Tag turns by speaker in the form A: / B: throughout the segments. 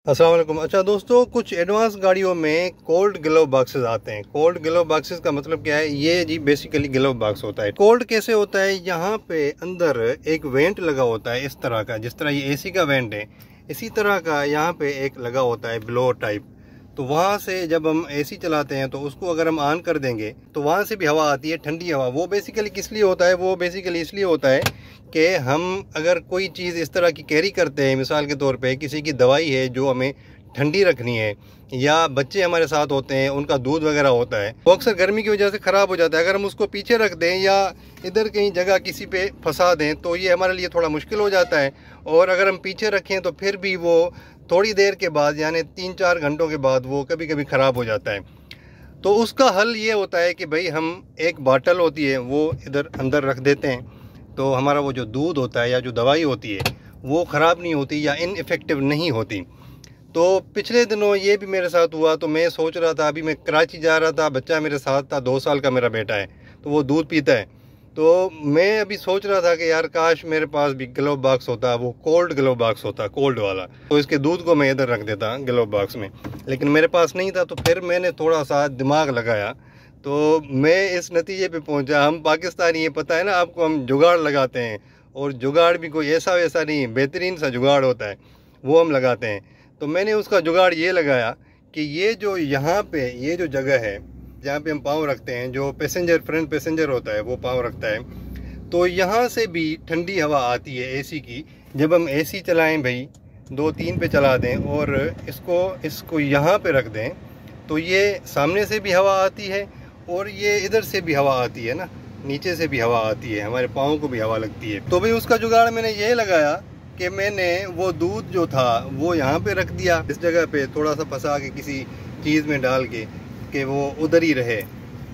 A: अस्सलाम वालेकुम। अच्छा दोस्तों, कुछ एडवांस गाड़ियों में कोल्ड ग्लोव बॉक्सेस आते हैं। कोल्ड ग्लोव बॉक्सेस का मतलब क्या है? ये जी बेसिकली ग्लोव बॉक्स होता है। कोल्ड कैसे होता है? यहाँ पे अंदर एक वेंट लगा होता है इस तरह का, जिस तरह ये एसी का वेंट है इसी तरह का यहाँ पे एक लगा होता है ब्लोअर टाइप। तो वहाँ से जब हम एसी चलाते हैं तो उसको अगर हम ऑन कर देंगे तो वहाँ से भी हवा आती है, ठंडी हवा। वो बेसिकली किस लिए होता है? वो बेसिकली इसलिए होता है कि हम अगर कोई चीज़ इस तरह की कैरी करते हैं, मिसाल के तौर पे किसी की दवाई है जो हमें ठंडी रखनी है, या बच्चे हमारे साथ होते हैं उनका दूध वगैरह होता है, वो अक्सर गर्मी की वजह से ख़राब हो जाता है। अगर हम उसको पीछे रख दें या इधर कहीं जगह किसी पे फंसा दें तो ये हमारे लिए थोड़ा मुश्किल हो जाता है। और अगर हम पीछे रखें तो फिर भी वो थोड़ी देर के बाद, यानी 3-4 घंटों के बाद, वो कभी कभी ख़राब हो जाता है। तो उसका हल ये होता है कि भाई हम एक बाटल होती है वो इधर अंदर रख देते हैं, तो हमारा वो जो दूध होता है या जो दवाई होती है वो ख़राब नहीं होती या इनइफेक्टिव नहीं होती। तो पिछले दिनों ये भी मेरे साथ हुआ। तो मैं सोच रहा था, अभी मैं कराची जा रहा था, बच्चा मेरे साथ था, 2 साल का मेरा बेटा है, तो वो दूध पीता है। तो मैं अभी सोच रहा था कि यार काश मेरे पास भी ग्लोव बॉक्स होता, वो कोल्ड ग्लोव बॉक्स होता, कोल्ड वाला, तो इसके दूध को मैं इधर रख देता ग्लोव बॉक्स में। लेकिन मेरे पास नहीं था। तो फिर मैंने थोड़ा सा दिमाग लगाया तो मैं इस नतीजे पे पहुंचा, हम पाकिस्तानी, ये पता है ना आपको, हम जुगाड़ लगाते हैं। और जुगाड़ भी कोई ऐसा वैसा नहीं, बेहतरीन सा जुगाड़ होता है, वो हम लगाते हैं। तो मैंने उसका जुगाड़ ये लगाया कि ये जो यहाँ पे ये जो जगह है जहाँ पे हम पाँव रखते हैं, जो पैसेंजर, फ्रंट पैसेंजर होता है वो पाँव रखता है, तो यहाँ से भी ठंडी हवा आती है एसी की। जब हम एसी चलाएं भाई, 2-3 पे चला दें और इसको यहाँ पे रख दें तो ये सामने से भी हवा आती है और ये इधर से भी हवा आती है ना, नीचे से भी हवा आती है, हमारे पाँव को भी हवा लगती है। तो भाई उसका जुगाड़ मैंने ये लगाया कि मैंने वो दूध जो था वो यहाँ पे रख दिया, इस जगह पे थोड़ा सा फंसा के किसी चीज़ में डाल के कि वो उधर ही रहे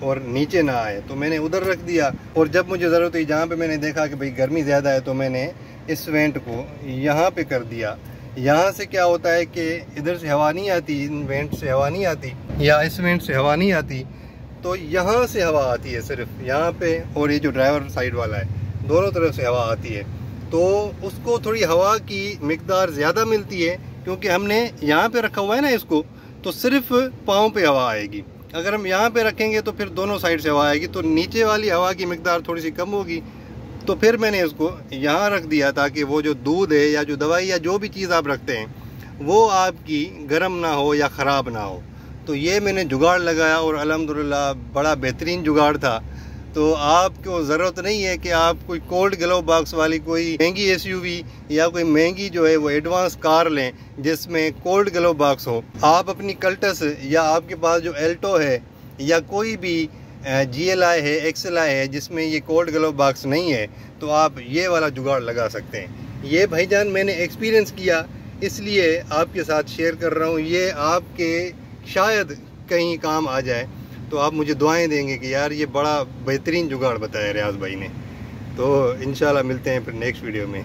A: और नीचे ना आए। तो मैंने उधर रख दिया। और जब मुझे ज़रूरत हुई, जहाँ पे मैंने देखा कि भाई गर्मी ज़्यादा है, तो मैंने इस वेंट को यहाँ पे कर दिया। यहाँ से क्या होता है कि इधर से हवा नहीं आती, इन वेंट से हवा नहीं आती, या इस वेंट से हवा नहीं आती, तो यहाँ से हवा आती है सिर्फ यहाँ पे, और ये जो ड्राइवर साइड वाला है दोनों तरफ से हवा आती है। तो उसको थोड़ी हवा की मिकदार ज़्यादा मिलती है क्योंकि हमने यहाँ पे रखा हुआ है ना इसको, तो सिर्फ पाँव पे हवा आएगी। अगर हम यहाँ पे रखेंगे तो फिर दोनों साइड से हवा आएगी, तो नीचे वाली हवा की मिकदार थोड़ी सी कम होगी। तो फिर मैंने इसको यहाँ रख दिया ताकि वो जो दूध है या जो दवाई या जो भी चीज़ आप रखते हैं वो आपकी गर्म ना हो या ख़राब ना हो। तो ये मैंने जुगाड़ लगाया और अल्हम्दुलिल्लाह बड़ा बेहतरीन जुगाड़ था। तो आपको ज़रूरत नहीं है कि आप कोई कोल्ड ग्लोव बॉक्स वाली कोई महंगी एसयूवी या कोई महंगी जो है वो एडवांस कार लें जिसमें कोल्ड ग्लोव बॉक्स हो। आप अपनी कल्टस या आपके पास जो एल्टो है या कोई भी GLI है, XLI है, जिसमें ये कोल्ड ग्लोव बॉक्स नहीं है, तो आप ये वाला जुगाड़ लगा सकते हैं। ये भाईजान मैंने एक्सपीरियंस किया इसलिए आपके साथ शेयर कर रहा हूँ। ये आपके शायद कहीं काम आ जाए, तो आप मुझे दुआएं देंगे कि यार ये बड़ा बेहतरीन जुगाड़ बताया रियाज भाई ने। तो इंशाल्लाह मिलते हैं फिर नेक्स्ट वीडियो में।